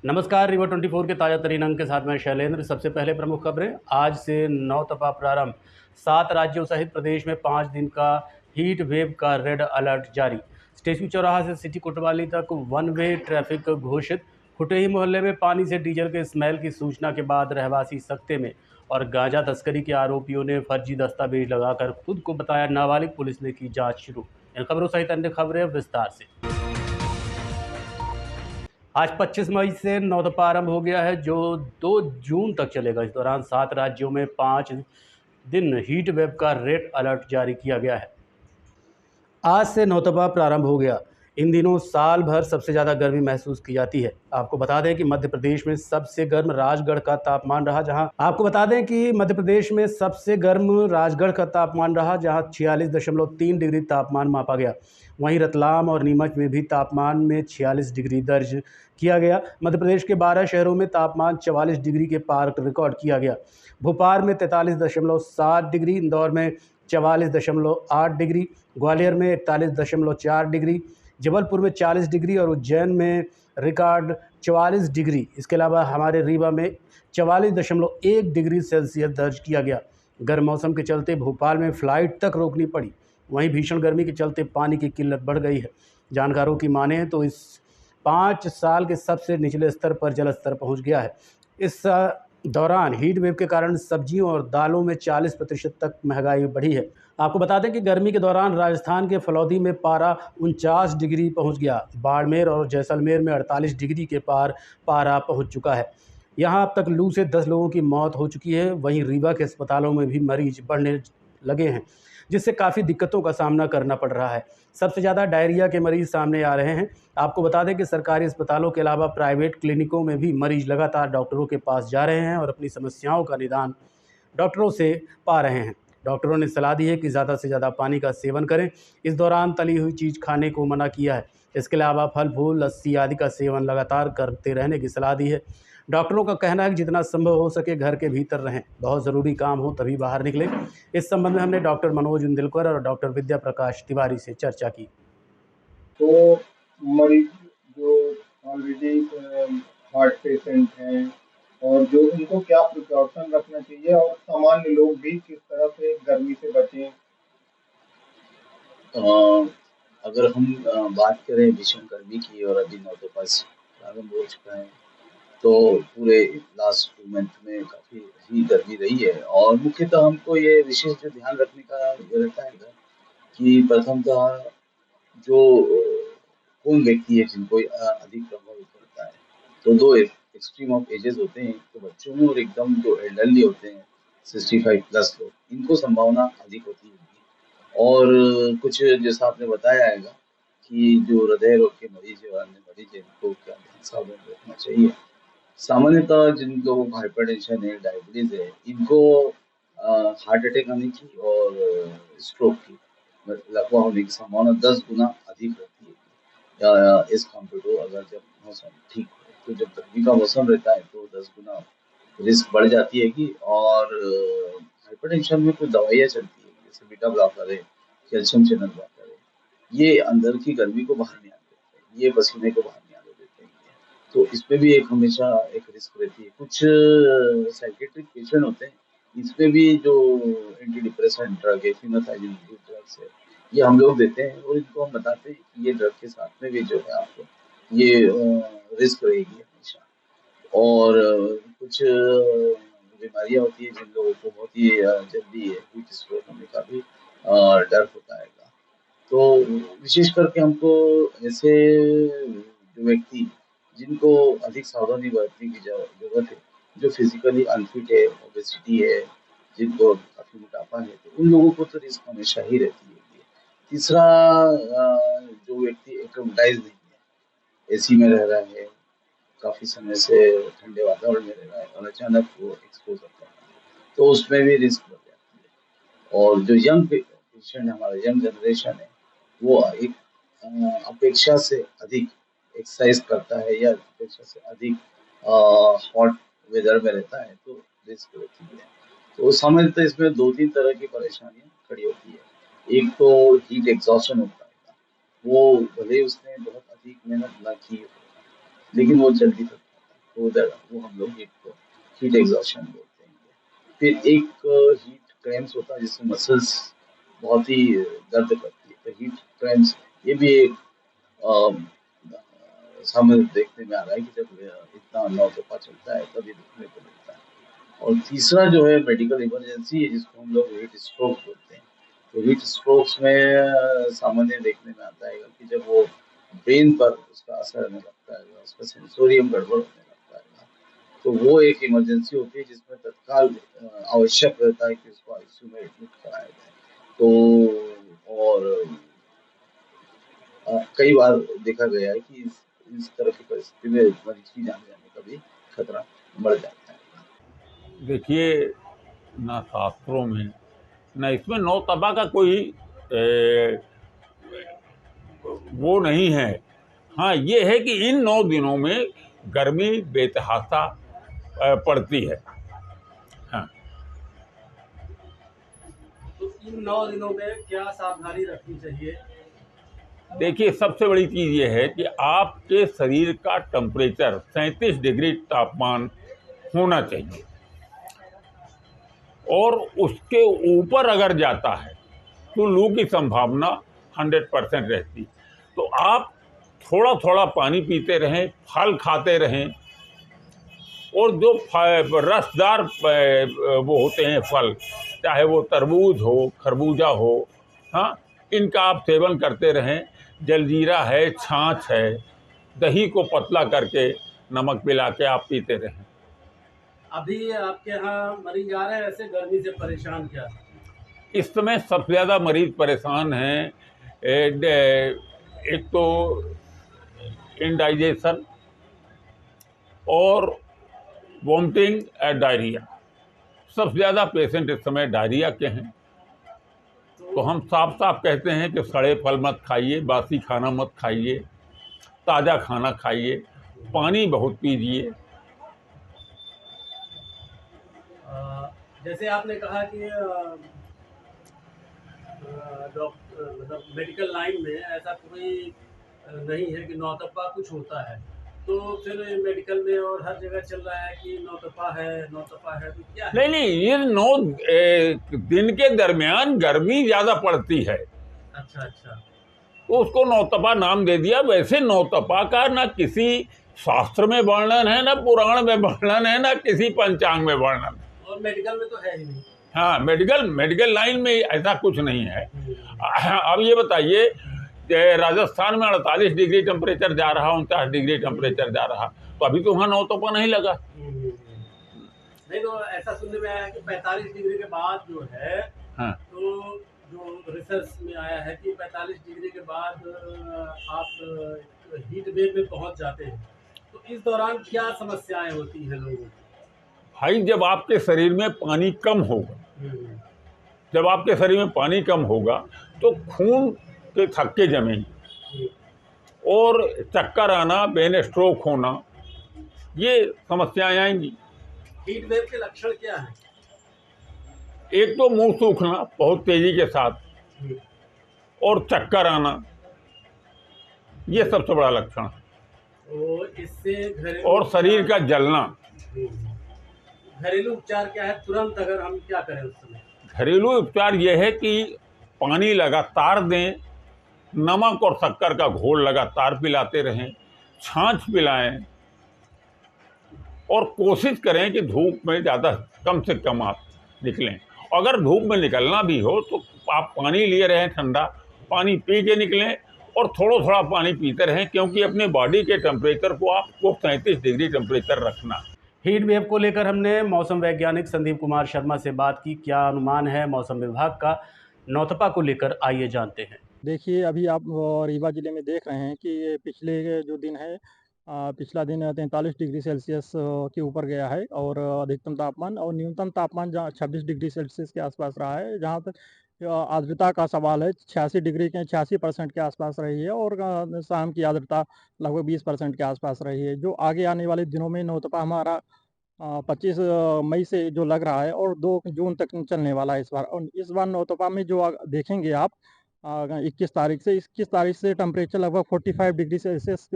नमस्कार, रिवर 24 के ताज़ा तरीन अंक के साथ मैं शैलेंद्र। सबसे पहले प्रमुख खबरें। आज से नौतपा प्रारंभ। 7 राज्यों सहित प्रदेश में 5 दिन का हीट वेव का रेड अलर्ट जारी। स्टेशन चौराहा से सिटी कोतवाली तक वन वे ट्रैफिक घोषित। खुटेही मोहल्ले में पानी से डीजल के स्मेल की सूचना के बाद रहवासी सकते में। और गांजा तस्करी के आरोपियों ने फर्जी दस्तावेज लगाकर खुद को बताया नाबालिग। पुलिस ने की जांच शुरू। इन खबरों सहित अन्य खबरें विस्तार से। आज 25 मई से नौतपा आरंभ हो गया है, जो 2 जून तक चलेगा। इस दौरान 7 राज्यों में 5 दिन हीट वेव का रेड अलर्ट जारी किया गया है। आज से नौतपा प्रारंभ हो गया। इन दिनों साल भर सबसे ज़्यादा गर्मी महसूस की जाती है। आपको बता दें कि मध्य प्रदेश में सबसे गर्म राजगढ़ का तापमान रहा, जहां 46.3 डिग्री तापमान मापा गया। वहीं रतलाम और नीमच में भी तापमान में 46 डिग्री दर्ज किया गया। मध्य प्रदेश के 12 शहरों में तापमान 44 डिग्री के पार रिकॉर्ड किया गया। भोपाल में 43.7 डिग्री, इंदौर में 44.8 डिग्री, ग्वालियर में 41.4 डिग्री, जबलपुर में 40 डिग्री और उज्जैन में रिकॉर्ड 44 डिग्री। इसके अलावा हमारे रीवा में 44.1 डिग्री सेल्सियस दर्ज किया गया। गर्म मौसम के चलते भोपाल में फ्लाइट तक रोकनी पड़ी। वहीं भीषण गर्मी के चलते पानी की किल्लत बढ़ गई है। जानकारों की माने तो इस 5 साल के सबसे निचले स्तर पर जल स्तर पहुँच गया है। इस दौरान हीट वेव के कारण सब्जियों और दालों में 40% तक महंगाई बढ़ी है। आपको बता दें कि गर्मी के दौरान राजस्थान के फलौदी में पारा 49 डिग्री पहुंच गया। बाड़मेर और जैसलमेर में 48 डिग्री के पार पारा पहुंच चुका है। यहां अब तक लू से 10 लोगों की मौत हो चुकी है। वहीं रीवा के अस्पतालों में भी मरीज बढ़ने लगे हैं, जिससे काफ़ी दिक्कतों का सामना करना पड़ रहा है। सबसे ज़्यादा डायरिया के मरीज सामने आ रहे हैं। आपको बता दें कि सरकारी अस्पतालों के अलावा प्राइवेट क्लिनिकों में भी मरीज लगातार डॉक्टरों के पास जा रहे हैं और अपनी समस्याओं का निदान डॉक्टरों से पा रहे हैं। डॉक्टरों ने सलाह दी है कि ज़्यादा से ज़्यादा पानी का सेवन करें। इस दौरान तली हुई चीज़ खाने को मना किया है। इसके अलावा फल फूल, लस्सी आदि का सेवन लगातार करते रहने की सलाह दी है। डॉक्टरों का कहना है कि जितना संभव हो सके घर के भीतर रहें, बहुत ज़रूरी काम हो तभी बाहर निकलें। इस संबंध में हमने डॉक्टर मनोज इंदिलकर और डॉक्टर विद्या प्रकाश तिवारी से चर्चा की। तो मरीज जो ऑलरेडी हार्ट पेशेंट हैं और जो उनको क्या प्रिकॉशन रखना चाहिए और सामान्य लोग भी किस तरह से गर्मी से बचें। अगर हम बात करें भीषण गर्मी की और अभी नौतपा प्रारंभ हो चुका है, तो पूरे लास्ट 2 मंथ में काफ़ी ही गर्मी रही है और मुख्यतः हमको ये विशेष जो ध्यान रखने का ये रहता है कि प्रथमतः जो कौन व्यक्ति है जिनको अधिक प्रभावित होता है। तो 2 एक्सट्रीम ऑफ एजेस होते हैं, तो बच्चों में और एकदम जो एल्डरली होते हैं 65 प्लस लोग, इनको संभावना अधिक होती है। और कुछ जैसा आपने बताया हैगा कि जो हृदय रोग के मरीज है और अन्य मरीज है, इनको क्या सावधान रखना चाहिए। सामान्यतः जिन लोगों को हाइपरटेंशन है, डायबिटीज है, इनको हार्ट अटैक आने की और स्ट्रोक की लकवा होने की संभावना 10 गुना अधिक रहती है एज कम्पेयर टू अगर जब मौसम ठीक हो। तो जब गर्मी का मौसम रहता है तो 10 गुना रिस्क बढ़ जाती है कि और हाइपरटेंशन में कुछ दवाइयाँ चलती है जैसे बीटा ब्लॉकर है, कैल्शियम चैनल ब्लॉकर है, ये अंदर की गर्मी को बाहर नहीं आने देते हैं, ये पसीने को बाहर नहीं आने देते हैं। तो इसमें भी एक हमेशा एक रिस्क रहती है। कुछ साइकेट्रिक पेशेंट होते हैं, इसमें भी जो एंटी डिप्रेसेंट ड्रग है, फिनोथाइलिन ड्रग्स है, ये हम लोग देते हैं और इनको हम बताते हैं कि ये ड्रग के साथ में भी जो है आपको ये रिस्क रहेगी हमेशा। और कुछ बीमारियाँ होती है जिन लोगों को बहुत ही जल्दी हीट स्ट्रोक होने का भी डर होता है। तो विशेष करके हमको ऐसे जो व्यक्ति जिनको अधिक सावधानी बरतने की जरूरत है, जो फिजिकली अनफिट है, ओबेसिटी है, जिनको काफी मोटापा है, तो उन लोगों को तो रिस्क हमेशा ही रहती है। तीसरा जो व्यक्ति एक्लेमेटाइज नहीं है, एसी में रह रहा है, काफी समय से ठंडे वातावरण में रह रहा है और अचानक वो एक्सपोज होता है, तो उसमें भी रिस्क बढ़ जाती है। और जो यंग पेशेंट हमारा यंग जनरेशन है, वो एक अपेक्षा से अधिक एक्सरसाइज करता है या अपेक्षा से अधिक हॉट वेदर में रहता है, तो रिस्क रहती है। तो सामान्यतः इसमें 2-3 तरह की परेशानियां खड़ी होती है। एक तो हीट एग्जॉशन होता है, वो भले ही उसने बहुत अधिक मेहनत ना की हो, लेकिन वो जल्दी तक तो वो हम लोग हीट एग्जॉशन बोलते हैं। फिर एक हीट क्रैम्प्स होता है जिसमें मसल्स बहुत ही दर्द करती है, तो हीट क्रैम्प्स ये भी एक अम, सामने देखने में आ रहा है कि जब इतना नौतपा चलता है तब ये दिखने को मिलता है। और तीसरा जो है मेडिकल इमरजेंसी है जिसको हम लोग हीट स्ट्रोक बोलते हैं। तो हीट स्ट्रोक्स में सामान्य देखने में आता है कि जब वो ब्रेन पर उसका असर आने लगता है, उसका सेंसोरियम गड़बड़ होने लगता है, तो वो एक इमरजेंसी होती है जिसमें तत्काल आवश्यक रहता है कि उसको आईसीयू में एडमिट कराया जाए। तो और कई बार देखा गया है कि इस तरह की परिस्थिति में मरीज की जान जाने का भी खतरा बढ़ जाता है। देखिए, ना शास्त्रों में न इसमें नौ तबा का कोई वो नहीं है। हाँ, ये है कि इन 9 दिनों में गर्मी बेतहाशा पड़ती है। हाँ, तो इन 9 दिनों में क्या सावधानी रखनी चाहिए? देखिए, सबसे बड़ी चीज़ ये है कि आपके शरीर का टेम्परेचर 37 डिग्री तापमान होना चाहिए, और उसके ऊपर अगर जाता है तो लू की संभावना 100% रहती। तो आप थोड़ा थोड़ा पानी पीते रहें, फल खाते रहें, और जो रसदार वो होते हैं फल, चाहे वो तरबूज हो, खरबूजा हो, हाँ, इनका आप सेवन करते रहें। जलजीरा है, छाछ है, दही को पतला करके नमक मिला के आप पीते रहें। अभी आपके यहाँ मरीज आ रहे हैं ऐसे गर्मी से परेशान क्या? इस समय सबसे ज़्यादा मरीज परेशान हैं। एक तो इंडाइजेशन और वॉमिटिंग एंड डायरिया। सबसे ज़्यादा पेशेंट इस समय डायरिया के हैं। तो हम साफ साफ कहते हैं कि सड़े फल मत खाइए, बासी खाना मत खाइए, ताज़ा खाना खाइए, पानी बहुत पीजिए। जैसे आपने कहा कि डॉक्टर मतलब मेडिकल लाइन में ऐसा कोई नहीं है कि नौतपा कुछ होता है, तो फिर मेडिकल में और हर जगह चल रहा है कि नौतपा है, तो क्या है? नहीं, ये 9 दिन के दरमियान गर्मी ज़्यादा पड़ती है, अच्छा। तो उसको नौतपा नाम दे दिया। वैसे नौतपा का ना किसी शास्त्र में वर्णन है, ना पुराण में वर्णन है, ना किसी पंचांग में वर्णन है। और मेडिकल में तो है ही नहीं। हाँ, मेडिकल लाइन में ऐसा कुछ नहीं है। अब ये बताइए, राजस्थान में 48 डिग्री टेम्परेचर जा रहा, 49 डिग्री टेम्परेचर जा रहा, तो अभी तो वहाँ नौतपा नहीं लगा। नहीं, तो ऐसा सुनने में आया है कि 45 डिग्री के बाद जो है, हाँ, तो जो रिसर्च में आया है कि 45 डिग्री के बाद आप हीट वेव में पहुंच जाते हैं, तो इस दौरान क्या समस्याएं होती हैं लोगों को? भाई, जब आपके शरीर में पानी कम होगा, जब आपके शरीर में पानी कम होगा तो खून के थक्के जमेंगे और चक्कर आना, ब्रेन स्ट्रोक होना, ये समस्याएं आएंगी। हीट वेव के लक्षण क्या हैं? एक तो मुंह सूखना बहुत तेजी के साथ, और चक्कर आना, ये सबसे बड़ा लक्षण है। तो इससे और शरीर का जलना। घरेलू उपचार क्या है, तुरंत अगर हम क्या करें उस समय? घरेलू उपचार यह है कि पानी लगातार दें, नमक और शक्कर का घोल लगातार पिलाते रहें, छाछ पिलाएं, और कोशिश करें कि धूप में ज़्यादा कम से कम आप निकलें। अगर धूप में निकलना भी हो तो आप पानी लिए रहें, ठंडा पानी पी के निकलें, और थोड़ा थोड़ा पानी पीते रहें, क्योंकि अपने बॉडी के टेम्परेचर को आपको 37 डिग्री टेम्परेचर रखना। हीट वेव को लेकर हमने मौसम वैज्ञानिक संदीप कुमार शर्मा से बात की। क्या अनुमान है मौसम विभाग का नौतपा को लेकर, आइए जानते हैं। देखिए, अभी आप रीवा ज़िले में देख रहे हैं कि ये पिछले जो दिन है, पिछला दिन 43 डिग्री सेल्सियस के ऊपर गया है, और अधिकतम तापमान और न्यूनतम तापमान जहाँ 26 डिग्री सेल्सियस के आसपास रहा है। जहाँ तक आर्द्रता का सवाल है, 86% के आसपास रही है, और शाम की आर्द्रता लगभग 20% के आसपास रही है। जो आगे आने वाले दिनों में नौतपा हमारा 25 मई से जो लग रहा है, और 2 जून तक चलने वाला है इस बार। और इस बार नौतपा में जो देखेंगे आप, 21 तारीख से टेम्परेचर लगभग 45 डिग्री सेल्सियस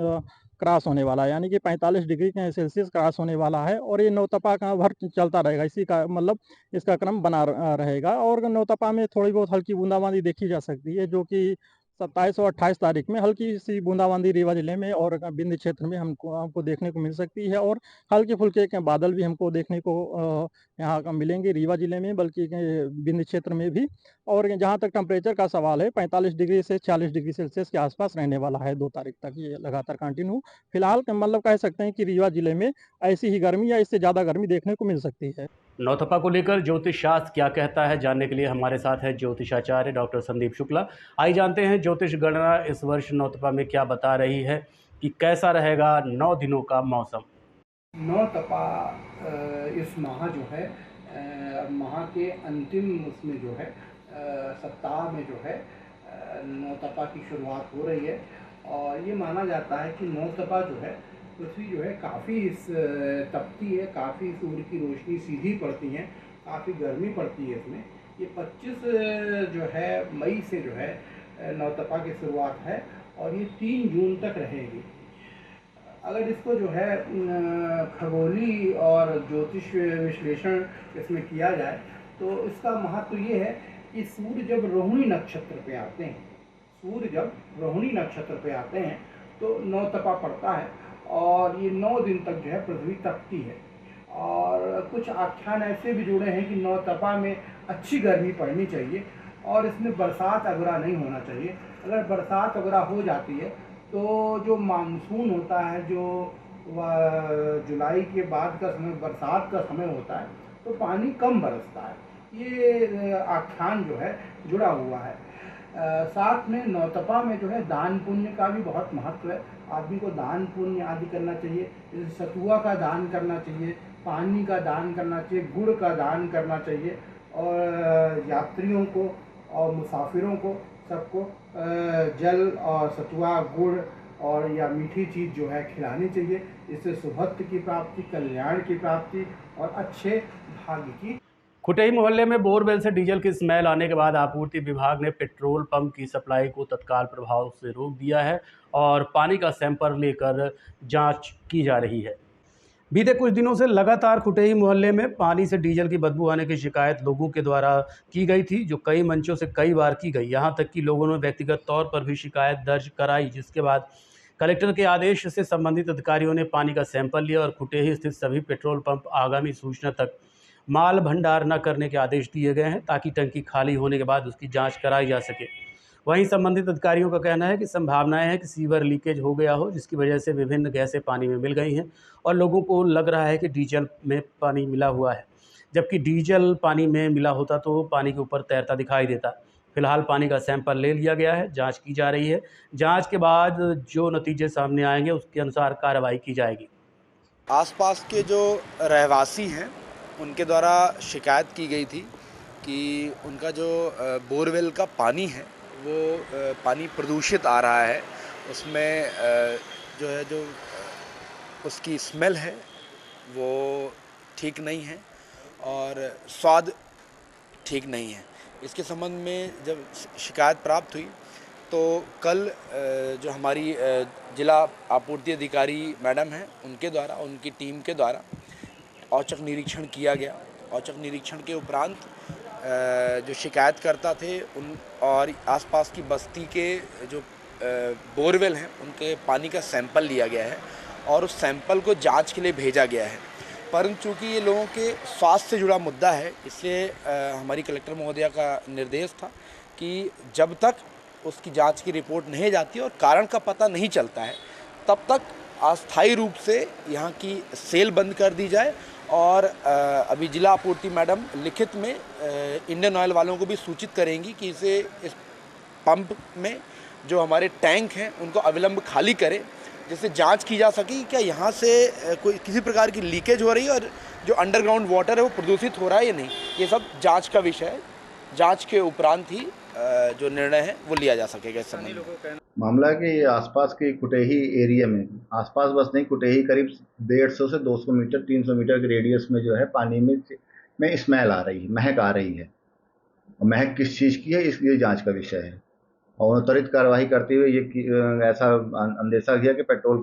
क्रॉस होने वाला है, यानी कि 45 डिग्री सेल्सियस क्रॉस होने वाला है और ये नौतपा का भर चलता रहेगा। इसी का मतलब इसका क्रम बना रहेगा और नौतपा में थोड़ी बहुत हल्की बूंदाबांदी देखी जा सकती है, जो कि 27 और 28 तारीख में हल्की सी बूंदाबांदी रीवा जिले में और बिंद क्षेत्र में हमको देखने को मिल सकती है। और हल्के फुल्के के बादल भी हमको देखने को यहाँ का मिलेंगे रीवा जिले में, बल्कि बिंद क्षेत्र में भी। और जहाँ तक टेम्परेचर का सवाल है, 45 डिग्री से 40 डिग्री सेल्सियस के आसपास रहने वाला है 2 तारीख तक, ये लगातार कंटिन्यू। फिलहाल मतलब कह सकते हैं कि रीवा जिले में ऐसी ही गर्मी या इससे ज़्यादा गर्मी देखने को मिल सकती है। नौतपा को लेकर ज्योतिष शास्त्र क्या कहता है, जानने के लिए हमारे साथ है ज्योतिषाचार्य डॉक्टर संदीप शुक्ला। आइए जानते हैं ज्योतिष गणना इस वर्ष नौतपा में क्या बता रही है कि कैसा रहेगा 9 दिनों का मौसम। नौतपा इस माह जो है माह के अंतिम उसमें जो है सप्ताह में जो है नौतपा की शुरुआत हो रही है। और ये माना जाता है कि नौतपा जो है पृथ्वी जो है काफ़ी तपती है, काफ़ी सूर्य की रोशनी सीधी पड़ती है, काफ़ी गर्मी पड़ती है इसमें। ये 25 जो है मई से जो है नौतपा की शुरुआत है और ये 3 जून तक रहेगी। अगर इसको जो है खगोली और ज्योतिष विश्लेषण इसमें किया जाए तो इसका महत्व ये है कि सूर्य जब रोहिणी नक्षत्र पे आते हैं, सूर्य जब रोहिणी नक्षत्र पे आते हैं तो नौतपा पड़ता है और ये 9 दिन तक जो है पृथ्वी तपती है। और कुछ आख्यान ऐसे भी जुड़े हैं कि नौतपा में अच्छी गर्मी पड़नी चाहिए और इसमें बरसात वगैरह नहीं होना चाहिए। अगर बरसात वगैरह हो जाती है तो जो मानसून होता है, जो जुलाई के बाद का समय बरसात का समय होता है, तो पानी कम बरसता है। ये आख्यान जो है जुड़ा हुआ है। साथ में नौतपा में जो है दान पुण्य का भी बहुत महत्व है। आदमी को दान पुण्य आदि करना चाहिए, जैसे सतुआ का दान करना चाहिए, पानी का दान करना चाहिए, गुड़ का दान करना चाहिए और यात्रियों को और मुसाफिरों को सबको जल और सतुआ, गुड़ और या मीठी चीज़ जो है खिलानी चाहिए। इससे सुभद्र की प्राप्ति, कल्याण की प्राप्ति और अच्छे भाग्य की। खुटई मोहल्ले में बोरवेल से डीजल की स्मेल आने के बाद आपूर्ति विभाग ने पेट्रोल पंप की सप्लाई को तत्काल प्रभाव से रोक दिया है और पानी का सैंपल लेकर जांच की जा रही है। बीते कुछ दिनों से लगातार खुटई मोहल्ले में पानी से डीजल की बदबू आने की शिकायत लोगों के द्वारा की गई थी, जो कई मंचों से कई बार की गई। यहां तक कि लोगों ने व्यक्तिगत तौर पर भी शिकायत दर्ज कराई, जिसके बाद कलेक्टर के आदेश से संबंधित अधिकारियों ने पानी का सैंपल लिया और खुटेही स्थित सभी पेट्रोल पंप आगामी सूचना तक माल भंडार न करने के आदेश दिए गए हैं, ताकि टंकी खाली होने के बाद उसकी जांच कराई जा सके। वहीं संबंधित अधिकारियों का कहना है कि संभावनाएं हैं कि सीवर लीकेज हो गया हो, जिसकी वजह से विभिन्न गैसें पानी में मिल गई हैं और लोगों को लग रहा है कि डीजल में पानी मिला हुआ है, जबकि डीजल पानी में मिला होता तो पानी के ऊपर तैरता दिखाई देता। फिलहाल पानी का सैंपल ले लिया गया है, जांच की जा रही है। जांच के बाद जो नतीजे सामने आएंगे उसके अनुसार कार्रवाई की जाएगी। आसपास के जो रहवासी हैं उनके द्वारा शिकायत की गई थी कि उनका जो बोरवेल का पानी है वो पानी प्रदूषित आ रहा है, उसमें जो है जो उसकी स्मेल है वो ठीक नहीं है और स्वाद ठीक नहीं है। इसके संबंध में जब शिकायत प्राप्त हुई तो कल जो हमारी जिला आपूर्ति अधिकारी मैडम हैं उनके द्वारा, उनकी टीम के द्वारा औचक निरीक्षण किया गया। औचक निरीक्षण के उपरांत जो शिकायतकर्ता थे उन और आसपास की बस्ती के जो बोरवेल हैं उनके पानी का सैंपल लिया गया है और उस सैंपल को जांच के लिए भेजा गया है। परंतु चूँकि ये लोगों के स्वास्थ्य से जुड़ा मुद्दा है, इसलिए हमारी कलेक्टर महोदया का निर्देश था कि जब तक उसकी जांच की रिपोर्ट नहीं जाती और कारण का पता नहीं चलता है तब तक अस्थायी रूप से यहाँ की सेल बंद कर दी जाए। और अभी जिला आपूर्ति मैडम लिखित में इंडियन ऑयल वालों को भी सूचित करेंगी कि इस पंप में जो हमारे टैंक हैं उनको अविलंब खाली करें, जिससे जांच की जा सके क्या यहाँ से कोई किसी प्रकार की लीकेज हो रही है और जो अंडरग्राउंड वाटर है वो प्रदूषित हो रहा है या नहीं। ये सब जांच का विषय है। जांच के उपरांत ही जो निर्णय है वो लिया जा सकेगा इस संबंध में। मामला है कि आसपास के कुटेही एरिया में, आसपास बस नहीं, कुटेही करीब 150 से 200 मीटर 300 मीटर के रेडियस में जो है पानी में स्मेल आ रही है, महक आ रही है। और महक किस चीज़ की है इसलिए जांच का विषय है। और त्वरित कार्रवाई करते हुए ऐसा अंदेशा किया कि पेट्रोल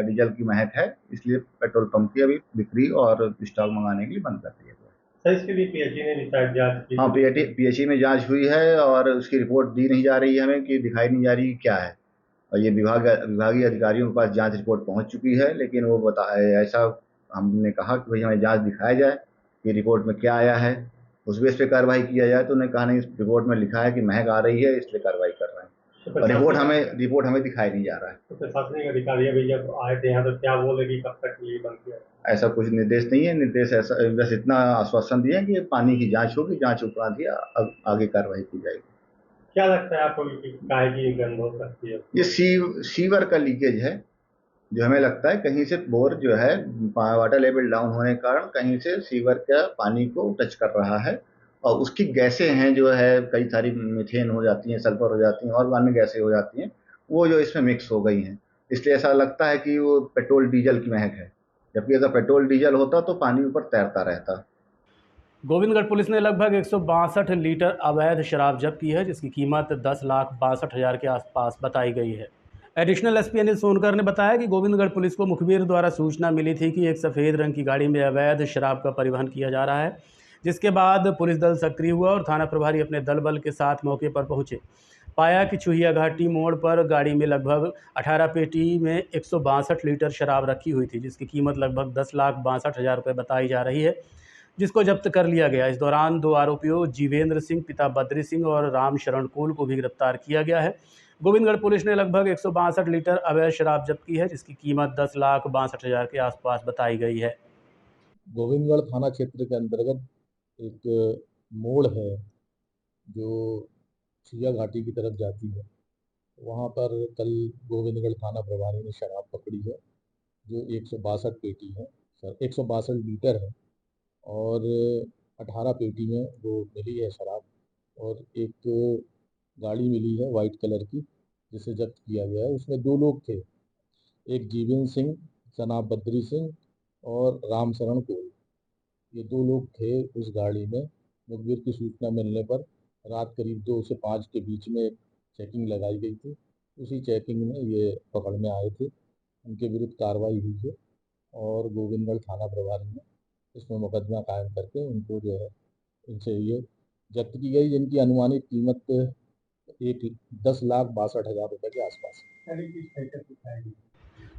डीजल की महक है, इसलिए पेट्रोल पंप की अभी बिक्री और स्टॉक मंगाने के लिए बंद कर दिया गया। सर, इसके लिए पीएचई ने भी शायद जांच की? हाँ, पीएचई में जांच हुई है और उसकी रिपोर्ट दी नहीं जा रही है हमें, कि दिखाई नहीं जा रही क्या है। और ये विभागीय अधिकारियों के पास जांच रिपोर्ट पहुंच चुकी है, लेकिन वो ऐसा हमने कहा कि भाई हमें जांच दिखाया जाए कि रिपोर्ट में क्या आया है, उस बेस पे कार्रवाई किया जाए। तो उन्होंने कहा नहीं, इस रिपोर्ट में लिखा है कि महक आ रही है, इसलिए कार्रवाई कर रहे हैं। और रिपोर्ट हमें दिखाई नहीं जा रहा है। तो प्रशासनिक अधिकारी अभी जब आए थे यहाँ तो क्या बोले कि कब तक ये बंद किया? ऐसा कुछ निर्देश नहीं है। निर्देश ऐसा बस इतना आश्वासन दिया कि पानी की जांच होगी, जांच उपरांत ही आगे कार्रवाई की जाएगी। क्या लगता है आपको कि काहे की गंध हो सकती है? ये सीवर का लीकेज है, जो हमें लगता है कहीं से बोर जो है वाटर लेवल डाउन होने के कारण कहीं से सीवर का पानी को टच कर रहा है, और उसकी गैसें हैं जो है, कई सारी मीथेन हो जाती हैं, सल्फर हो जाती हैं और अन्य गैसें हो जाती हैं, वो जो इसमें मिक्स हो गई हैं। इसलिए ऐसा लगता है कि वो पेट्रोल डीजल की महक है, जबकि अगर पेट्रोल डीजल होता तो पानी ऊपर तैरता रहता। गोविंदगढ़ पुलिस ने लगभग 162 लीटर अवैध शराब जब्त की है, जिसकी कीमत 10,62,000 के आसपास बताई गई है। एडिशनल एसपी अनिल सोनकर ने बताया कि गोविंदगढ़ पुलिस को मुखबिर द्वारा सूचना मिली थी कि एक सफ़ेद रंग की गाड़ी में अवैध शराब का परिवहन किया जा रहा है, जिसके बाद पुलिस दल सक्रिय हुआ और थाना प्रभारी अपने दल बल के साथ मौके पर पहुंचे। पाया कि चुहिया घाटी मोड़ पर गाड़ी में लगभग 18 पेटी में 162 लीटर शराब रखी हुई थी, जिसकी कीमत लगभग 10,62,000 रुपये बताई जा रही है, जिसको जब्त कर लिया गया। इस दौरान 2 आरोपियों जीवेंद्र सिंह पिता बद्री सिंह और राम शरण कोल को भी गिरफ्तार किया गया है। गोविंदगढ़ पुलिस ने लगभग 162 लीटर अवैध शराब जब्त की है, जिसकी कीमत 10,62,000 के आसपास बताई गई है। गोविंदगढ़ थाना क्षेत्र के अंतर्गत एक मोड़ है जो चुहिया घाटी की तरफ जाती है, वहाँ पर कल गोविंदगढ़ थाना प्रभारी ने शराब पकड़ी है जो 162 पेटी है, 162 लीटर है, और 18 पेटी में वो मिली है शराब। और एक गाड़ी मिली है वाइट कलर की, जिसे जब्त किया गया है। उसमें 2 लोग थे, एक जीवेंद्र सिंह जनाब बद्री सिंह और राम शरण कोल। ये 2 लोग थे उस गाड़ी में। मुखबिर की सूचना मिलने पर रात करीब 2 से 5 के बीच में एक चेकिंग लगाई गई थी। उसी चेकिंग में ये पकड़ में आए थे। उनके विरुद्ध कार्रवाई हुई है और गोविंदगढ़ थाना प्रभारी ने इसमें मुकदमा कायम करके उनको जो है इनसे ये जब्त की गई, जिनकी अनुमानित कीमत 10,62,000 रुपये के आसपास है।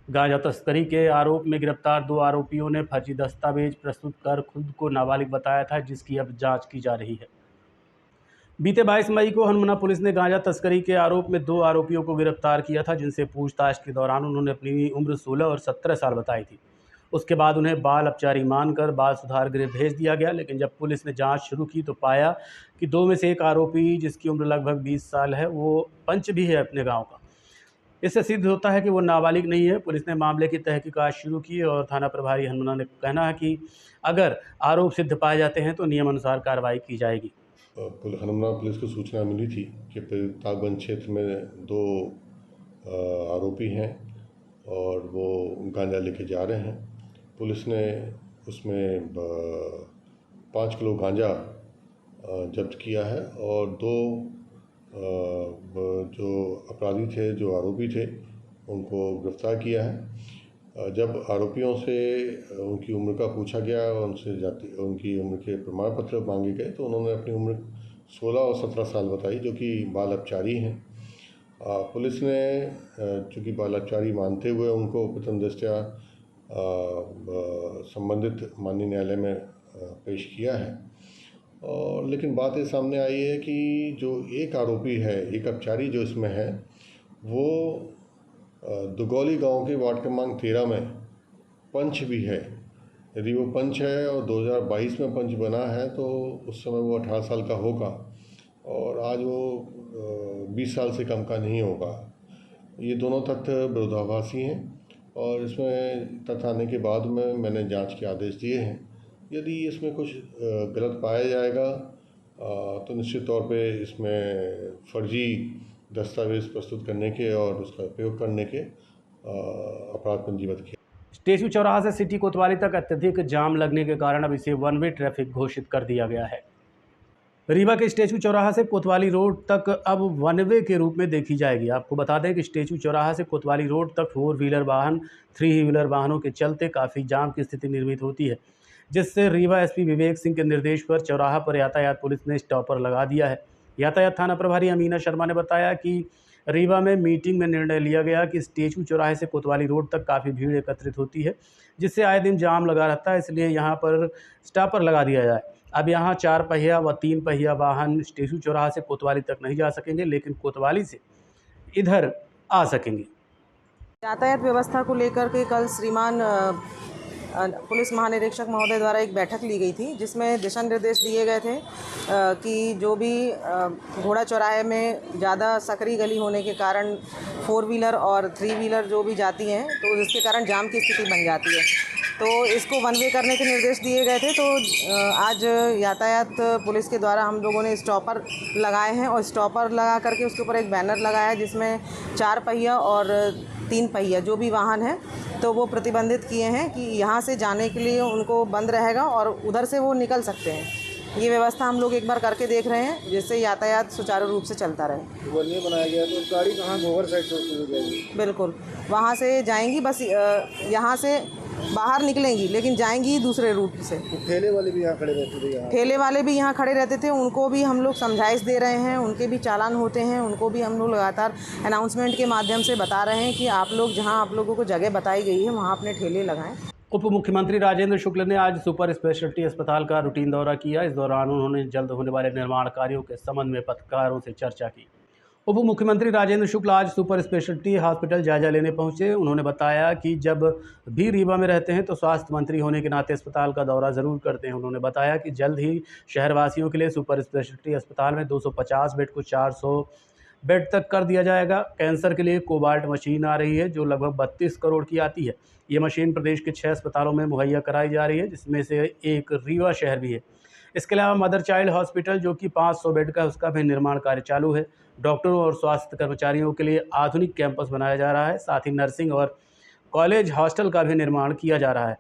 गांजा तस्करी के आरोप में गिरफ्तार 2 आरोपियों ने फर्जी दस्तावेज प्रस्तुत कर खुद को नाबालिग बताया था, जिसकी अब जांच की जा रही है। बीते 22 मई को हनुमाना पुलिस ने गांजा तस्करी के आरोप में 2 आरोपियों को गिरफ्तार किया था, जिनसे पूछताछ के दौरान उन्होंने अपनी उम्र 16 और 17 साल बताई थी। उसके बाद उन्हें बाल अपचारी मानकर बाल सुधार गृह भेज दिया गया, लेकिन जब पुलिस ने जांच शुरू की तो पाया कि 2 में से एक आरोपी, जिसकी उम्र लगभग 20 साल है, वो पंच भी है अपने गाँव का। इससे सिद्ध होता है कि वो नाबालिग नहीं है। पुलिस ने मामले की तहकीकात शुरू की और थाना प्रभारी हनुमाना ने कहना है कि अगर आरोप सिद्ध पाए जाते हैं तो नियमानुसार कार्रवाई की जाएगी। हनुमाना पुलिस को सूचना मिली थी कि ताकबंद क्षेत्र में 2 आरोपी हैं और वो गांजा लेके जा रहे हैं। पुलिस ने उसमें 5 किलो गांजा जब्त किया है और 2 जो अपराधी थे, जो आरोपी थे, उनको गिरफ्तार किया है। जब आरोपियों से उनकी उम्र का पूछा गया और उनकी उम्र के प्रमाण पत्र मांगे गए तो उन्होंने अपनी उम्र 16 और 17 साल बताई, जो कि बाल अपचारी हैं। पुलिस ने चूँकि बाल अपचारी मानते हुए उनको प्रथम दृष्टया संबंधित माननीय न्यायालय में पेश किया है। और लेकिन बात ये सामने आई है कि जो एक आरोपी है, एक अपचारी जो इसमें है, वो दुगौली गांव के वार्ड क्रमांक 13 में पंच भी है। यदि वो पंच है और 2022 में पंच बना है तो उस समय वो 18 साल का होगा और आज वो 20 साल से कम का नहीं होगा। ये दोनों तथ्य विरोधाभासी हैं और इसमें तथ्य आने के बाद में मैंने जांच के आदेश दिए हैं। यदि इसमें कुछ गलत पाया जाएगा तो निश्चित तौर पे इसमें फर्जी दस्तावेज प्रस्तुत करने के और उसका उपयोग करने के अपराध पंजीबद्ध किया। स्टेशु चौराहा से सिटी कोतवाली तक अत्यधिक जाम लगने के कारण अब इसे 1 वे ट्रैफिक घोषित कर दिया गया है। रीवा के स्टेचू चौराहा से कोतवाली रोड तक अब वन वे के रूप में देखी जाएगी। आपको बता दें कि स्टेचू चौराहा से कोतवाली रोड तक 4 व्हीलर वाहन 3 व्हीलर वाहनों के चलते काफ़ी जाम की स्थिति निर्मित होती है, जिससे रीवा एसपी विवेक सिंह के निर्देश पर चौराहा पर यातायात पुलिस ने स्टॉपर लगा दिया है। यातायात थाना प्रभारी अमीना शर्मा ने बताया कि रीवा में मीटिंग में निर्णय लिया गया कि स्टेचू चौराहे से कोतवाली रोड तक काफ़ी भीड़ एकत्रित होती है, जिससे आए दिन जाम लगा रहता है, इसलिए यहाँ पर स्टॉपर लगा दिया जाए। अब यहाँ 4 पहिया व 3 पहिया वाहन स्टेचू चौराहा से कोतवाली तक नहीं जा सकेंगे, लेकिन कोतवाली से इधर आ सकेंगे। यातायात व्यवस्था को लेकर के कल श्रीमान पुलिस महानिरीक्षक महोदय द्वारा एक बैठक ली गई थी, जिसमें दिशा निर्देश दिए गए थे कि जो भी घोड़ा चौराहे में ज़्यादा सकरी गली होने के कारण 4 व्हीलर और 3 व्हीलर जो भी जाती हैं, तो जिसके कारण जाम की स्थिति बन जाती है, तो इसको वन वे करने के निर्देश दिए गए थे। तो आज यातायात पुलिस के द्वारा हम लोगों ने स्टॉपर लगाए हैं और स्टॉपर लगा करके उसके ऊपर एक बैनर लगाया है, जिसमें 4 पहिया और 3 पहिया जो भी वाहन है तो वो प्रतिबंधित किए हैं कि यहाँ से जाने के लिए उनको बंद रहेगा और उधर से वो निकल सकते हैं। ये व्यवस्था हम लोग एक बार करके देख रहे हैं, जिससे यातायात सुचारू रूप से चलता रहे। वन वे बनाया गया तो गाड़ी कहाँ गोबर साइड से शुरू जाएगी? बिल्कुल, वहाँ से जाएंगी, बस यहाँ से बाहर निकलेंगी, लेकिन जाएंगी दूसरे रूट से। ठेले वाले भी यहाँ खड़े रहते थे? ठेले वाले भी यहाँ खड़े रहते थे, उनको भी हम लोग समझाइश दे रहे हैं, उनके भी चालान होते हैं, उनको भी हम लोग लगातार अनाउंसमेंट के माध्यम से बता रहे हैं कि आप लोग जहाँ आप लोगों को जगह बताई गई है वहाँ अपने ठेले लगाएं। उप मुख्यमंत्री राजेंद्र शुक्ल ने आज सुपर स्पेशलिटी अस्पताल का रूटीन दौरा किया। इस दौरान उन्होंने जल्द होने वाले निर्माण कार्यों के संबंध में पत्रकारों से चर्चा की। उप मुख्यमंत्री राजेंद्र शुक्ल आज सुपर स्पेशलिटी हॉस्पिटल जायजा लेने पहुंचे। उन्होंने बताया कि जब भी रीवा में रहते हैं तो स्वास्थ्य मंत्री होने के नाते अस्पताल का दौरा ज़रूर करते हैं। उन्होंने बताया कि जल्द ही शहरवासियों के लिए सुपर स्पेशलिटी अस्पताल में 250 बेड को 400 बेड तक कर दिया जाएगा। कैंसर के लिए कोबाल्ट मशीन आ रही है, जो लगभग 32 करोड़ की आती है। ये मशीन प्रदेश के 6 अस्पतालों में मुहैया कराई जा रही है, जिसमें से एक रीवा शहर भी है। इसके अलावा मदर चाइल्ड हॉस्पिटल, जो कि 500 बेड का, उसका भी निर्माण कार्य चालू है। डॉक्टरों और स्वास्थ्य कर्मचारियों के लिए आधुनिक कैंपस बनाया जा रहा है। साथ ही नर्सिंग और कॉलेज हॉस्टल का भी निर्माण किया जा रहा है।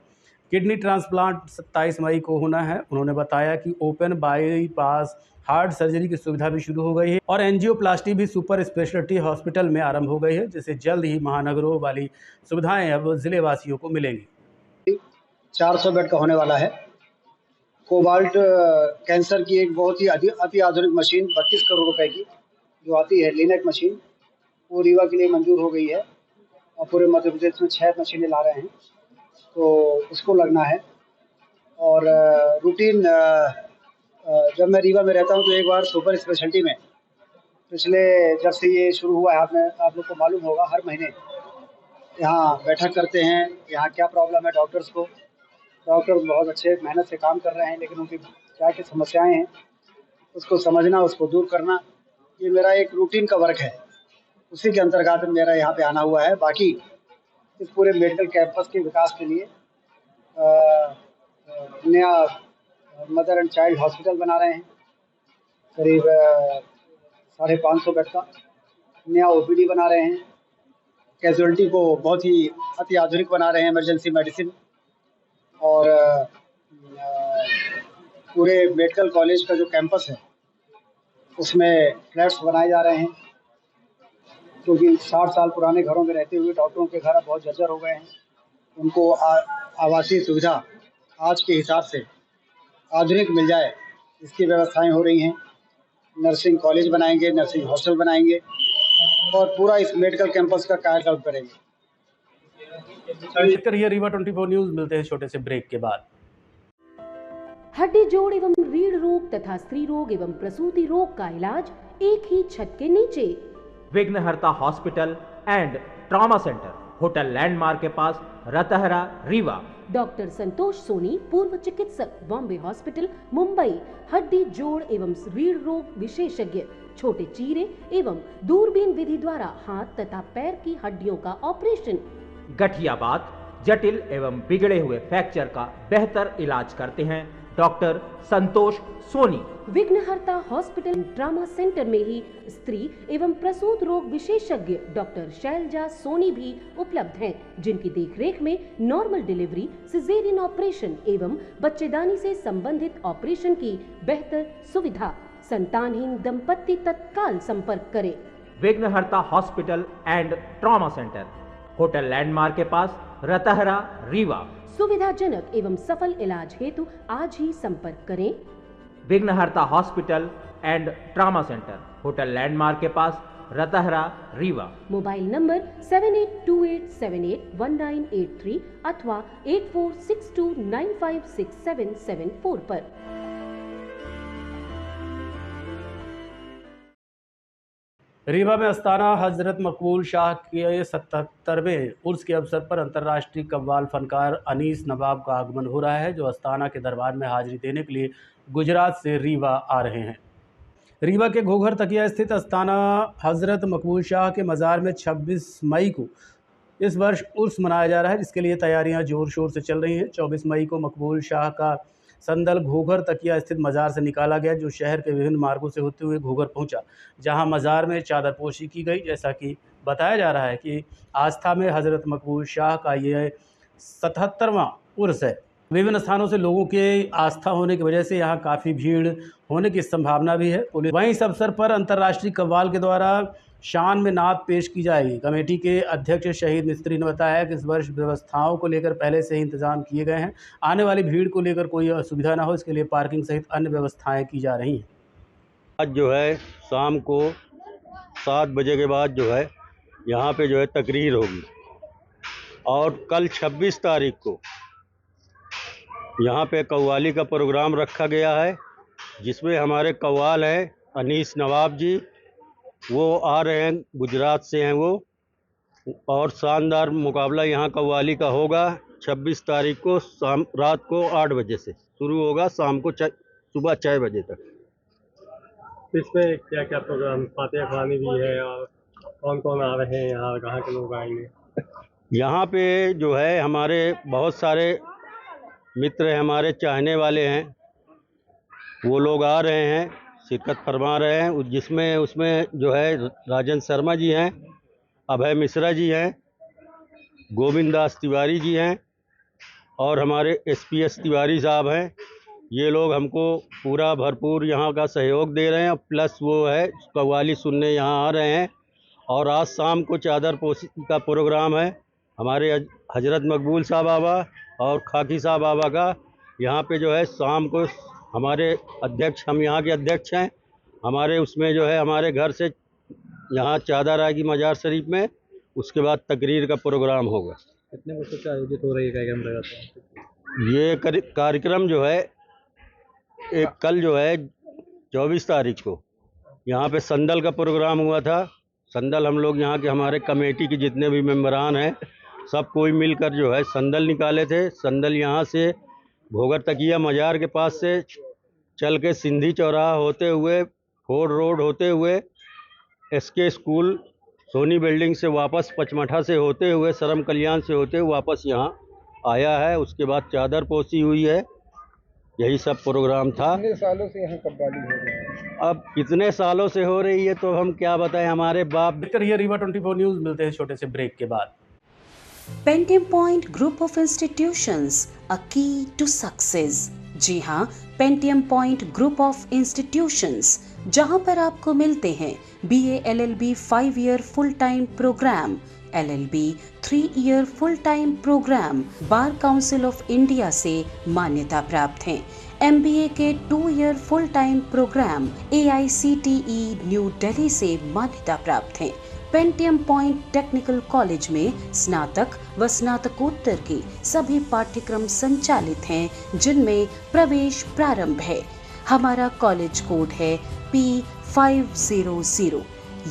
किडनी ट्रांसप्लांट 27 मई को होना है। उन्होंने बताया कि ओपन बाईपास हार्ट सर्जरी की सुविधा भी शुरू हो गई है और एंजियोप्लास्टी भी सुपर स्पेशलिटी हॉस्पिटल में आरंभ हो गई है, जिससे जल्द ही महानगरों वाली सुविधाएं अब जिले वासियों को मिलेंगी। 400 बेड का होने वाला है। कोबाल्ट कैंसर की एक बहुत ही अति आधुनिक मशीन 32 करोड़ रुपए की जो आती है, लिनेट मशीन, वो रीवा के लिए मंजूर हो गई है और पूरे मध्य प्रदेश में 6 मशीनें ला रहे हैं, तो उसको लगना है। और रूटीन जब मैं रीवा में रहता हूं तो एक बार सुपर स्पेशलिटी में पिछले जब से ये शुरू हुआ है, आप लोग को मालूम होगा, हर महीने यहाँ बैठक करते हैं। यहाँ क्या प्रॉब्लम है डॉक्टर्स को, डॉक्टर बहुत अच्छे मेहनत से काम कर रहे हैं, लेकिन उनकी क्या क्या समस्याएं हैं उसको समझना, उसको दूर करना, ये मेरा एक रूटीन का वर्क है। उसी के अंतर्गत मेरा यहाँ पे आना हुआ है। बाकी इस पूरे मेडिकल कैंपस के विकास के लिए नया मदर एंड चाइल्ड हॉस्पिटल बना रहे हैं, करीब 550 बेड का। नया ओपीडी बना रहे हैं, कैजुअलिटी को बहुत ही अति आधुनिक बना रहे हैं, इमरजेंसी मेडिसिन। और पूरे मेडिकल कॉलेज का जो कैंपस है उसमें फ्लैट्स बनाए जा रहे हैं, क्योंकि 60 साल पुराने घरों में रहते हुए डॉक्टरों के घर बहुत जर्जर हो गए हैं। उनको आवासीय सुविधा आज के हिसाब से आधुनिक मिल जाए, इसकी व्यवस्थाएं हो रही हैं। नर्सिंग कॉलेज बनाएंगे, नर्सिंग हॉस्टल बनाएंगे और पूरा इस मेडिकल कैंपस का कायाकल्प करेंगे। ये रीवा 24 न्यूज़। मिलते हैं छोटे से ब्रेक के बाद। हड्डी जोड़ एवं रीढ़ रोग तथा स्त्री रोग एवं प्रसूति रोग का इलाज एक ही छत के नीचे। विघ्नहर्ता hospital and trauma centre, hotel landmark के पास, रतहरा, रीवा। डॉक्टर संतोष सोनी, पूर्व चिकित्सक, बॉम्बे हॉस्पिटल, मुंबई। हड्डी जोड़ एवं रीढ़ रोग विशेषज्ञ, छोटे चीरे एवं दूरबीन विधि द्वारा हाथ तथा पैर की हड्डियों का ऑपरेशन। गठियाबात, जटिल एवं बिगड़े हुए फ्रैक्चर का बेहतर इलाज करते हैं डॉक्टर संतोष सोनी। विघ्नहर्ता हॉस्पिटल ट्रॉमा सेंटर में ही स्त्री एवं प्रसूत रोग विशेषज्ञ डॉक्टर शैलजा सोनी भी उपलब्ध हैं, जिनकी देखरेख में नॉर्मल डिलीवरी, सिजेरियन ऑपरेशन एवं बच्चेदानी से संबंधित ऑपरेशन की बेहतर सुविधा। संतानहीन दंपत्ति तत्काल संपर्क करें। विघ्नहर्ता hospital and trauma centre, hotel landmark के पास, रतहरा, रीवा। सुविधाजनक एवं सफल इलाज हेतु आज ही संपर्क करें। विघ्नहर्ता hospital and trauma centre, hotel landmark के पास, रतहरा, रीवा। मोबाइल नंबर 7828781983 अथवा 8462956774 पर। रीवा में अस्ताना हजरत मकबूल शाह के 77वें उर्स के अवसर पर अंतर्राष्ट्रीय कव्वाल फनकार अनीस नवाब का आगमन हो रहा है, जो अस्ताना के दरबार में हाजिरी देने के लिए गुजरात से रीवा आ रहे हैं। रीवा के घोघर तकिया स्थित अस्ताना हजरत मकबूल शाह के मज़ार में 26 मई को इस वर्ष उर्स मनाया जा रहा है, जिसके लिए तैयारियां जोर शोर से चल रही हैं। 24 मई को मकबूल शाह का संदल घोघर तकिया स्थित मज़ार से निकाला गया, जो शहर के विभिन्न मार्गों से होते हुए घोघर पहुंचा, जहां मज़ार में चादरपोशी की गई। जैसा कि बताया जा रहा है कि आस्था में हज़रत मकबूल शाह का ये 77वां उर्स है। विभिन्न स्थानों से लोगों की आस्था होने की वजह से यहाँ काफ़ी भीड़ होने की संभावना भी है। वहीं इस अवसर पर अंतर्राष्ट्रीय कव्वाल के द्वारा शान में नात पेश की जाएगी। कमेटी के अध्यक्ष शहीद मिस्त्री ने बताया कि इस वर्ष व्यवस्थाओं को लेकर पहले से ही इंतजाम किए गए हैं। आने वाली भीड़ को लेकर कोई असुविधा ना हो, इसके लिए पार्किंग सहित अन्य व्यवस्थाएं की जा रही हैं। आज जो है शाम को 7 बजे के बाद जो है यहाँ पे जो है तकरीर होगी, और कल 26 तारीख को यहाँ पे कव्वाली का प्रोग्राम रखा गया है, जिसमें हमारे कव्वाल हैं अनीस नवाब जी, वो आ रहे हैं, गुजरात से हैं वो, और शानदार मुकाबला यहाँ कव्वाली का होगा। 26 तारीख को शाम रात को 8 बजे से शुरू होगा, शाम को सुबह 6 बजे तक। इसमें क्या क्या प्रोग्राम, फातिहा ख़वानी भी है, और कौन कौन आ रहे हैं यहाँ, कहाँ के लोग आएंगे? यहाँ पे जो है हमारे बहुत सारे मित्र हैं, हमारे चाहने वाले हैं, वो लोग आ रहे हैं, शिरकत फरमा रहे हैं, जिसमें उसमें जो है राजन शर्मा जी हैं, अभय मिश्रा जी हैं, गोविंद दास तिवारी जी हैं, और हमारे SPS तिवारी साहब हैं। ये लोग हमको पूरा भरपूर यहाँ का सहयोग दे रहे हैं, प्लस वो है कव्वाली सुनने यहाँ आ रहे हैं। और आज शाम को चादर पोशी का प्रोग्राम है हमारे हजरत मकबूल साहब बाबा और खाकी साहब बाबा का। यहाँ पे जो है शाम को हमारे अध्यक्ष, हम यहाँ के अध्यक्ष हैं, हमारे उसमें जो है हमारे घर से यहाँ चादर आएगी मजार शरीफ में, उसके बाद तकरीर का प्रोग्राम होगा। कितने बजे से आयोजित हो रही है कार्यक्रम लगातार? ये कार्यक्रम जो है एक कल जो है 24 तारीख को यहाँ पे संदल का प्रोग्राम हुआ था। संदल हम लोग यहाँ के हमारे कमेटी के जितने भी मेंबरान हैं सब कोई मिलकर जो है संदल निकाले थे। संदल यहाँ से घोघर तकिया मजार के पास से चल के सिंधी चौराहा होते हुए, फोर्ड रोड होते हुए, SK स्कूल, सोनी बिल्डिंग से वापस पचमठा से होते हुए, सरम कल्याण से होते हुए वापस यहाँ आया है। उसके बाद चादर पोशी हुई है। यही सब प्रोग्राम था। कितने सालों से यहाँ कव्वाली हो रही है? अब कितने सालों से हो रही है तो हम क्या बताएं, हमारे बाप। रीवा 24 न्यूज़, मिलते हैं छोटे से ब्रेक के बाद। Pentium point group of institutions, a key to success. जी हाँ, Pentium point group of institutions, जहाँ पर आपको मिलते हैं BA LLB 5 year full time programme, LLB 3 year full time programme, Bar Council of India से मान्यता प्राप्त हैं। MBA के 2 year full time programme AICTE new Delhi से मान्यता प्राप्त हैं। पेंटियम पॉइंट टेक्निकल कॉलेज में स्नातक व स्नातकोत्तर के सभी पाठ्यक्रम संचालित हैं, जिनमें प्रवेश प्रारंभ है। हमारा कॉलेज कोड है P500।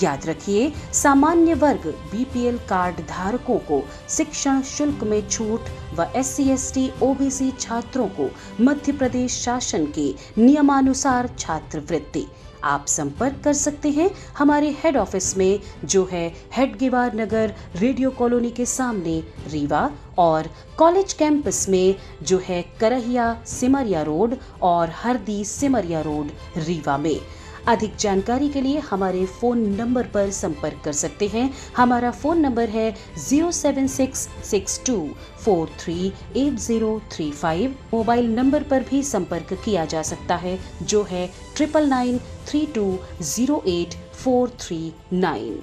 याद रखिए, सामान्य वर्ग BPL कार्ड धारकों को शिक्षण शुल्क में छूट व SC ST OBC छात्रों को मध्य प्रदेश शासन के नियमानुसार छात्रवृत्ति। आप संपर्क कर सकते हैं हमारे हेड ऑफिस में, जो है हेडगेवार नगर, रेडियो कॉलोनी के सामने, रीवा, और कॉलेज कैंपस में, जो है करहिया सिमरिया रोड और हरदी सिमरिया रोड, रीवा में। अधिक जानकारी के लिए हमारे फ़ोन नंबर पर संपर्क कर सकते हैं। हमारा फ़ोन नंबर है 07662438035। मोबाइल नंबर पर भी संपर्क किया जा सकता है, जो है 9999 82084339।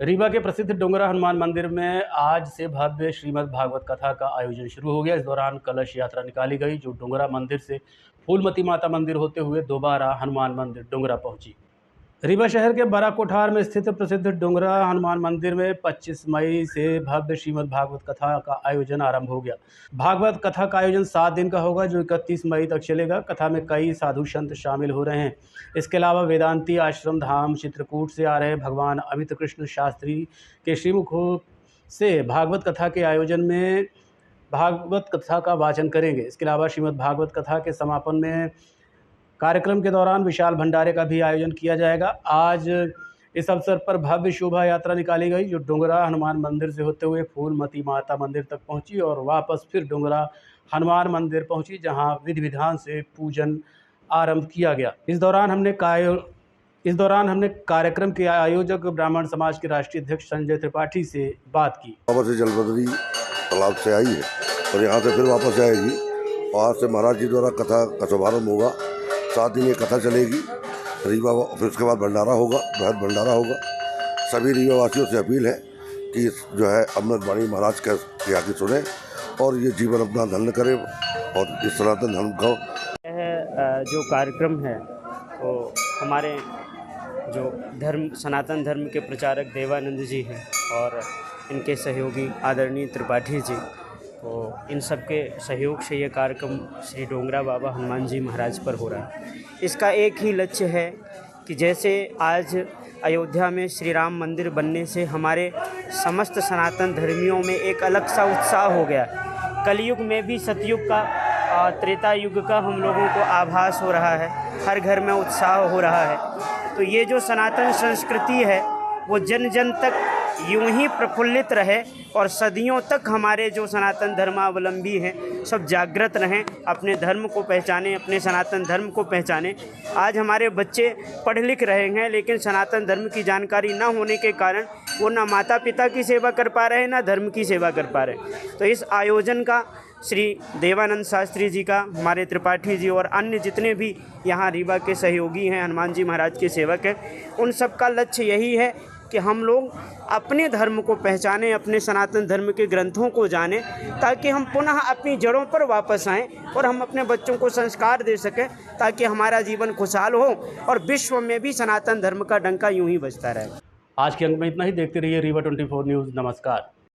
रीवा के प्रसिद्ध डोंगरा हनुमान मंदिर में आज से भव्य श्रीमद् भागवत कथा का आयोजन शुरू हो गया। इस दौरान कलश यात्रा निकाली गई, जो डोंगरा मंदिर से फूलमती माता मंदिर होते हुए दोबारा हनुमान मंदिर डोंगरा पहुंची। रीवा शहर के बड़ा कोठार में स्थित प्रसिद्ध डोंगरा हनुमान मंदिर में 25 मई से भव्य श्रीमद् भागवत कथा का आयोजन आरंभ हो गया। भागवत कथा का आयोजन 7 दिन का होगा, जो 31 मई तक चलेगा। कथा में कई साधु संत शामिल हो रहे हैं। इसके अलावा वेदांती आश्रम धाम चित्रकूट से आ रहे भगवान अमित कृष्ण शास्त्री के श्रीमुख से भागवत कथा के आयोजन में भागवत कथा का वाचन करेंगे। इसके अलावा श्रीमद् भागवत कथा के समापन में कार्यक्रम के दौरान विशाल भंडारे का भी आयोजन किया जाएगा। आज इस अवसर पर भव्य शोभा यात्रा निकाली गई, जो डोंगरा हनुमान मंदिर से होते हुए फूलमती माता मंदिर तक पहुंची और वापस फिर डोंगरा हनुमान मंदिर पहुंची, जहां विधि विधान से पूजन आरंभ किया गया। इस दौरान हमने कार्यक्रम के आयोजक ब्राह्मण समाज के राष्ट्रीय अध्यक्ष संजय त्रिपाठी से बात की। वापस से जलबद्री तालाब से आई है और यहाँ से फिर वापस जाएगी। वहाँ से महाराज जी द्वारा कथा का शुभारंभ होगा। 7 दिन ये कथा चलेगी रीवा। फिर उसके बाद भंडारा होगा, बृहद भंडारा होगा। सभी रीवा वासियों से अपील है कि जो है अमृतवाणी महाराज के यहाँ की सुने और ये जीवन अपना धन्य करें और इस सनातन धर्म का जो कार्यक्रम है तो हमारे जो सनातन धर्म के प्रचारक देवानंद जी हैं और इनके सहयोगी आदरणीय त्रिपाठी जी, तो इन सब के सहयोग से ये कार्यक्रम श्री डोंगरा बाबा हनुमान जी महाराज पर हो रहा है। इसका एक ही लक्ष्य है कि जैसे आज अयोध्या में श्री राम मंदिर बनने से हमारे समस्त सनातन धर्मियों में एक अलग सा उत्साह हो गया, कलयुग में भी सतयुग का त्रेता युग का हम लोगों को आभास हो रहा है, हर घर में उत्साह हो रहा है। तो ये जो सनातन संस्कृति है वो जन जन तक यूं ही प्रफुल्लित रहे और सदियों तक हमारे जो सनातन धर्मावलंबी हैं सब जागृत रहें, अपने धर्म को पहचानें, अपने सनातन धर्म को पहचानें। आज हमारे बच्चे पढ़ लिख रहे हैं लेकिन सनातन धर्म की जानकारी ना होने के कारण वो ना माता पिता की सेवा कर पा रहे हैं ना धर्म की सेवा कर पा रहे हैं। तो इस आयोजन का श्री देवानंद शास्त्री जी का, हमारे त्रिपाठी जी और अन्य जितने भी यहाँ रीवा के सहयोगी हैं, हनुमान जी महाराज के सेवक हैं, उन सब का लक्ष्य यही है कि हम लोग अपने धर्म को पहचानें, अपने सनातन धर्म के ग्रंथों को जानें, ताकि हम पुनः अपनी जड़ों पर वापस आएं और हम अपने बच्चों को संस्कार दे सकें, ताकि हमारा जीवन खुशहाल हो और विश्व में भी सनातन धर्म का डंका यूं ही बजता रहे। आज के अंक में इतना ही। देखते रहिए रीवा 24 न्यूज़। नमस्कार।